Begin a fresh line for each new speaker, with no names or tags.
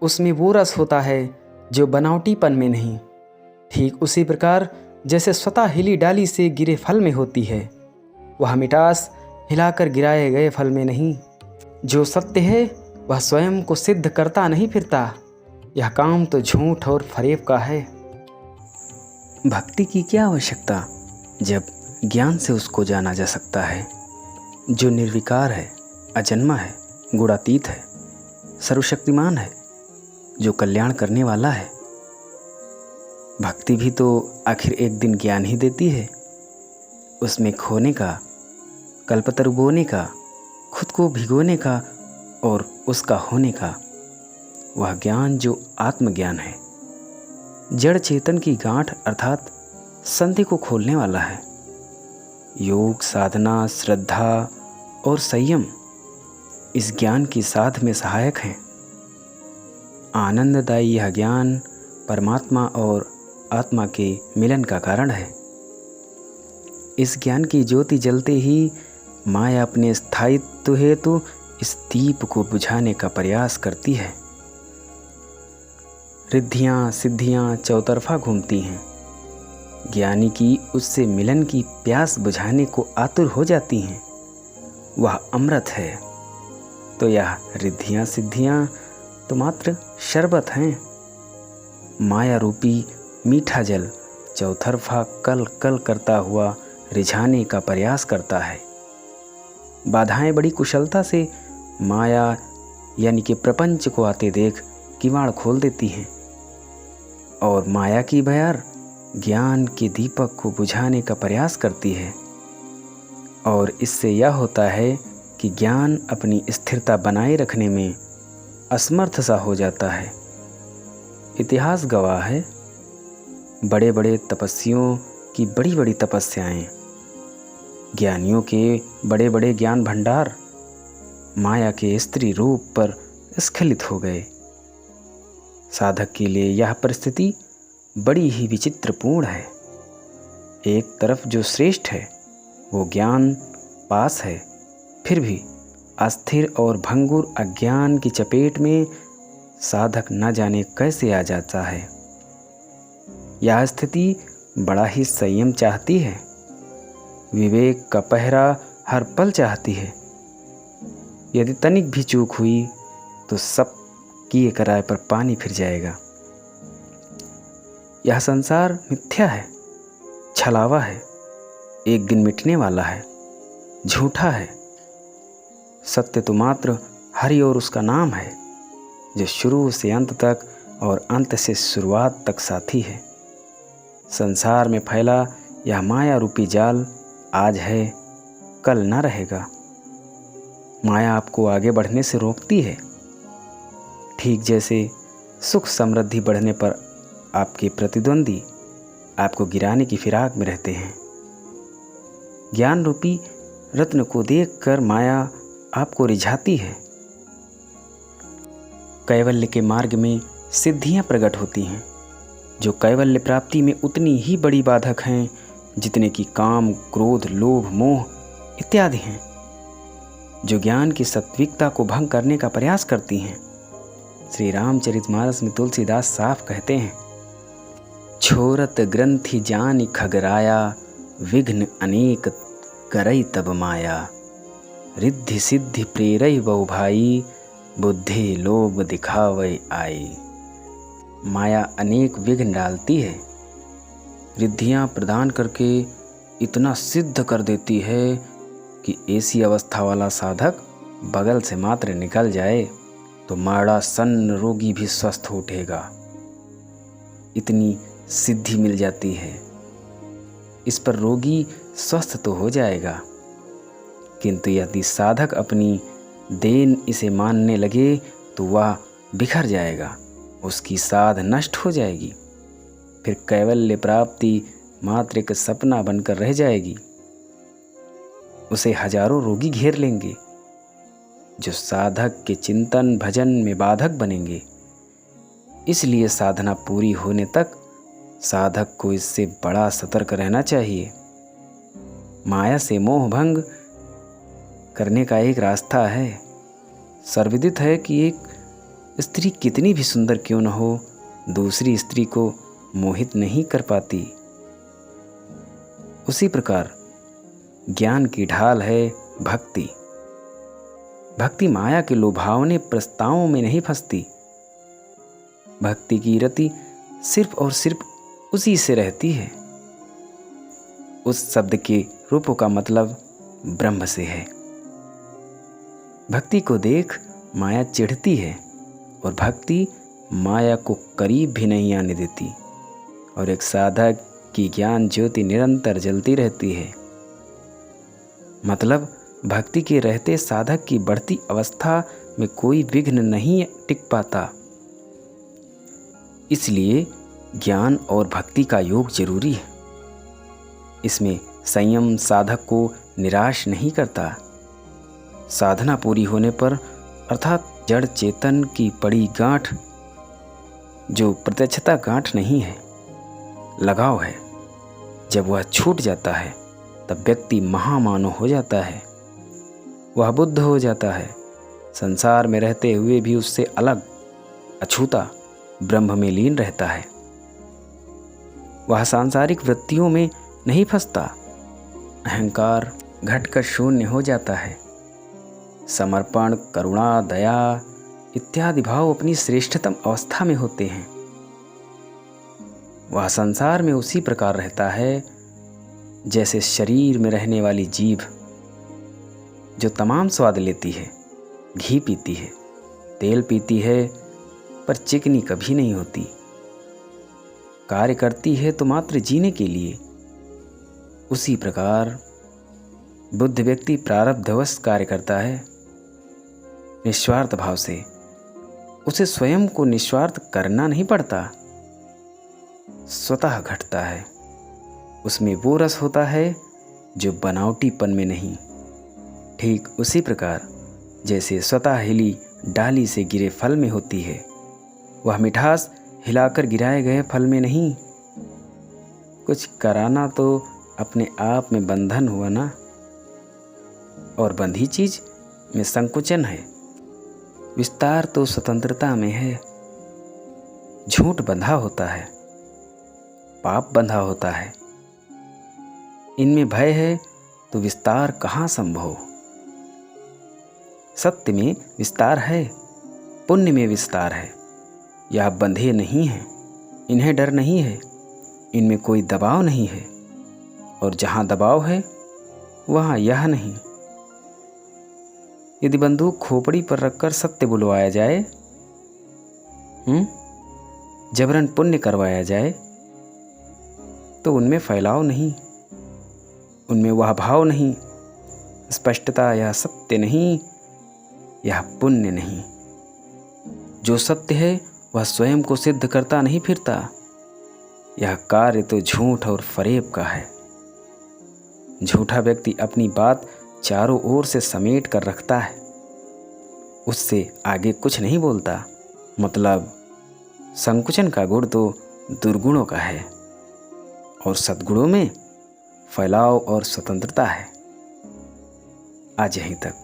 उसमें वो रस होता है जो बनावटीपन में नहीं। ठीक उसी प्रकार जैसे स्वतः हिली डाली से गिरे फल में होती है, वह मिठास हिलाकर गिराए गए फल में नहीं। जो सत्य है वह स्वयं को सिद्ध करता नहीं फिरता, यह काम तो झूठ और फरेब का है।
भक्ति की क्या आवश्यकता जब ज्ञान से उसको जाना जा सकता है, जो निर्विकार है, अजन्मा है, गुणातीत है, सर्वशक्तिमान है, जो कल्याण करने वाला है। भक्ति भी तो आखिर एक दिन ज्ञान ही देती है। उसमें खोने का, कल्पतरु बोने का, खुद को भिगोने का और उसका होने का, वह ज्ञान जो आत्मज्ञान है, जड़ चेतन की गांठ अर्थात संधि को खोलने वाला है। योग, साधना, श्रद्धा और संयम इस ज्ञान की साध में सहायक हैं। आनंददायी यह ज्ञान परमात्मा और आत्मा के मिलन का कारण है। इस ज्ञान की ज्योति जलते ही माया अपने स्थायित्व हेतु इस दीप को बुझाने का प्रयास करती है। रिद्धियाँ सिद्धियाँ चौतरफा घूमती हैं। ज्ञानी की उससे मिलन की प्यास बुझाने को आतुर हो जाती हैं। वह अमृत है, तो यह रिद्धियाँ सिद्धियाँ तो मात्र शरबत हैं। माया रूपी मीठा जल चौतरफा कल कल करता हुआ रिझाने का प्रयास करता है। बाधाएं बड़ी कुशलता से माया यानी कि प्रपंच को आते देख किवाड़ खोल देती हैं, और माया की बयार ज्ञान के दीपक को बुझाने का प्रयास करती है। और इससे यह होता है कि ज्ञान अपनी स्थिरता बनाए रखने में असमर्थ सा हो जाता है। इतिहास गवाह है, बड़े बड़े तपस्वियों की बड़ी बड़ी तपस्याएं, ज्ञानियों के बड़े बड़े ज्ञान भंडार माया के स्त्री रूप पर स्खलित हो गए। साधक के लिए यह परिस्थिति बड़ी ही विचित्रपूर्ण है। एक तरफ जो श्रेष्ठ है वो ज्ञान पास है, फिर भी अस्थिर और भंगुर अज्ञान की चपेट में साधक न जाने कैसे आ जाता है। यह स्थिति बड़ा ही संयम चाहती है, विवेक का पहरा हर पल चाहती है। यदि तनिक भी चूक हुई तो सब किए कराए पर पानी फिर जाएगा। यह संसार मिथ्या है, छलावा है, एक दिन मिटने वाला है, झूठा है। सत्य तो मात्र हरि और उसका नाम है, जो शुरू से अंत तक और अंत से शुरुआत तक साथी है। संसार में फैला यह माया रूपी जाल आज है, कल न रहेगा। माया आपको आगे बढ़ने से रोकती है, ठीक जैसे सुख समृद्धि बढ़ने पर आपके प्रतिद्वंदी आपको गिराने की फिराक में रहते हैं। ज्ञान रूपी रत्न को देखकर माया आपको रिझाती है। कैवल्य के मार्ग में सिद्धियां प्रकट होती हैं, जो कैवल्य प्राप्ति में उतनी ही बड़ी बाधक हैं जितने कि काम, क्रोध, लोभ, मोह इत्यादि हैं, जो ज्ञान की सात्विकता को भंग करने का प्रयास करती हैं। श्री रामचरितमानस में तुलसीदास साफ कहते हैं, छोरत ग्रंथि जानि खगराया, विघ्न अनेक करई तब माया। रिद्धि सिद्धि प्रेरई बहु भाई, बुद्धि लोभ दिखावै आई। माया अनेक विघ्न डालती है, रिद्धियां प्रदान करके इतना सिद्ध कर देती है कि ऐसी अवस्था वाला साधक बगल से मात्र निकल जाए तो माड़ा सन्न रोगी भी स्वस्थ हो उठेगा। इतनी सिद्धि मिल जाती है, इस पर रोगी स्वस्थ तो हो जाएगा, किंतु यदि साधक अपनी देन इसे मानने लगे तो वह बिखर जाएगा, उसकी साध नष्ट हो जाएगी, फिर कैवल्य प्राप्ति मात्र एक सपना बनकर रह जाएगी। उसे हजारों रोगी घेर लेंगे जो साधक के चिंतन भजन में बाधक बनेंगे। इसलिए साधना पूरी होने तक साधक को इससे बड़ा सतर्क रहना चाहिए। माया से मोह भंग करने का एक रास्ता है। सर्वविदित है कि एक स्त्री कितनी भी सुंदर क्यों न हो, दूसरी स्त्री को मोहित नहीं कर पाती। उसी प्रकार ज्ञान की ढाल है भक्ति। भक्ति माया के लुभावने प्रस्तावों में नहीं फंसती। भक्ति की रति सिर्फ और सिर्फ उसी से रहती है। उस शब्द के रूपों का मतलब ब्रह्म से है। भक्ति को देख माया चिढ़ती है और भक्ति माया को करीब भी नहीं आने देती, और एक साधक की ज्ञान ज्योति निरंतर जलती रहती है। मतलब भक्ति के रहते साधक की बढ़ती अवस्था में कोई विघ्न नहीं टिक पाता। इसलिए ज्ञान और भक्ति का योग जरूरी है। इसमें संयम साधक को निराश नहीं करता। साधना पूरी होने पर अर्थात जड़ चेतन की पड़ी गांठ, जो प्रत्यक्षता गांठ नहीं है, लगाव है, जब वह छूट जाता है तब व्यक्ति महामानव हो जाता है। वह बुद्ध हो जाता है। संसार में रहते हुए भी उससे अलग अछूता ब्रह्म में लीन रहता है। वह सांसारिक वृत्तियों में नहीं फंसता। अहंकार घटकर शून्य हो जाता है। समर्पण, करुणा, दया इत्यादि भाव अपनी श्रेष्ठतम अवस्था में होते हैं। वह संसार में उसी प्रकार रहता है जैसे शरीर में रहने वाली जीभ, जो तमाम स्वाद लेती है, घी पीती है, तेल पीती है, पर चिकनी कभी नहीं होती। कार्य करती है तो मात्र जीने के लिए। उसी प्रकार बुद्ध व्यक्ति प्रारब्धवश कार्य करता है, निस्वार्थ भाव से। उसे स्वयं को निस्वार्थ करना नहीं पड़ता, स्वतः घटता है। उसमें वो रस होता है जो बनावटीपन में नहीं। ठीक उसी प्रकार जैसे स्वतः हिली डाली से गिरे फल में होती है, वह मिठास हिलाकर गिराए गए फल में नहीं। कुछ कराना तो अपने आप में बंधन हुआ ना, और बंधी चीज में संकुचन है। विस्तार तो स्वतंत्रता में है। झूठ बंधा होता है, पाप बंधा होता है। इनमें भय है तो विस्तार कहाँ संभव। सत्य में विस्तार है, पुण्य में विस्तार है। यह बंधे नहीं हैं, इन्हें डर नहीं है, इनमें कोई दबाव नहीं है। और जहाँ दबाव है वहाँ यह नहीं। यदि बंदूक खोपड़ी पर रखकर सत्य बुलवाया जाए, जबरन पुण्य करवाया जाए, तो उनमें फैलाव नहीं, उनमें वह भाव नहीं, स्पष्टता। यह सत्य नहीं, यह पुण्य नहीं। जो सत्य है वह स्वयं को सिद्ध करता नहीं फिरता। यह कार्य तो झूठ और फरेब का है। झूठा व्यक्ति अपनी बात चारों ओर से समेट कर रखता है, उससे आगे कुछ नहीं बोलता। मतलब संकुचन का गुण तो दुर्गुणों का है, और सद्गुणों में फैलाव और स्वतंत्रता है। आज यहीं तक।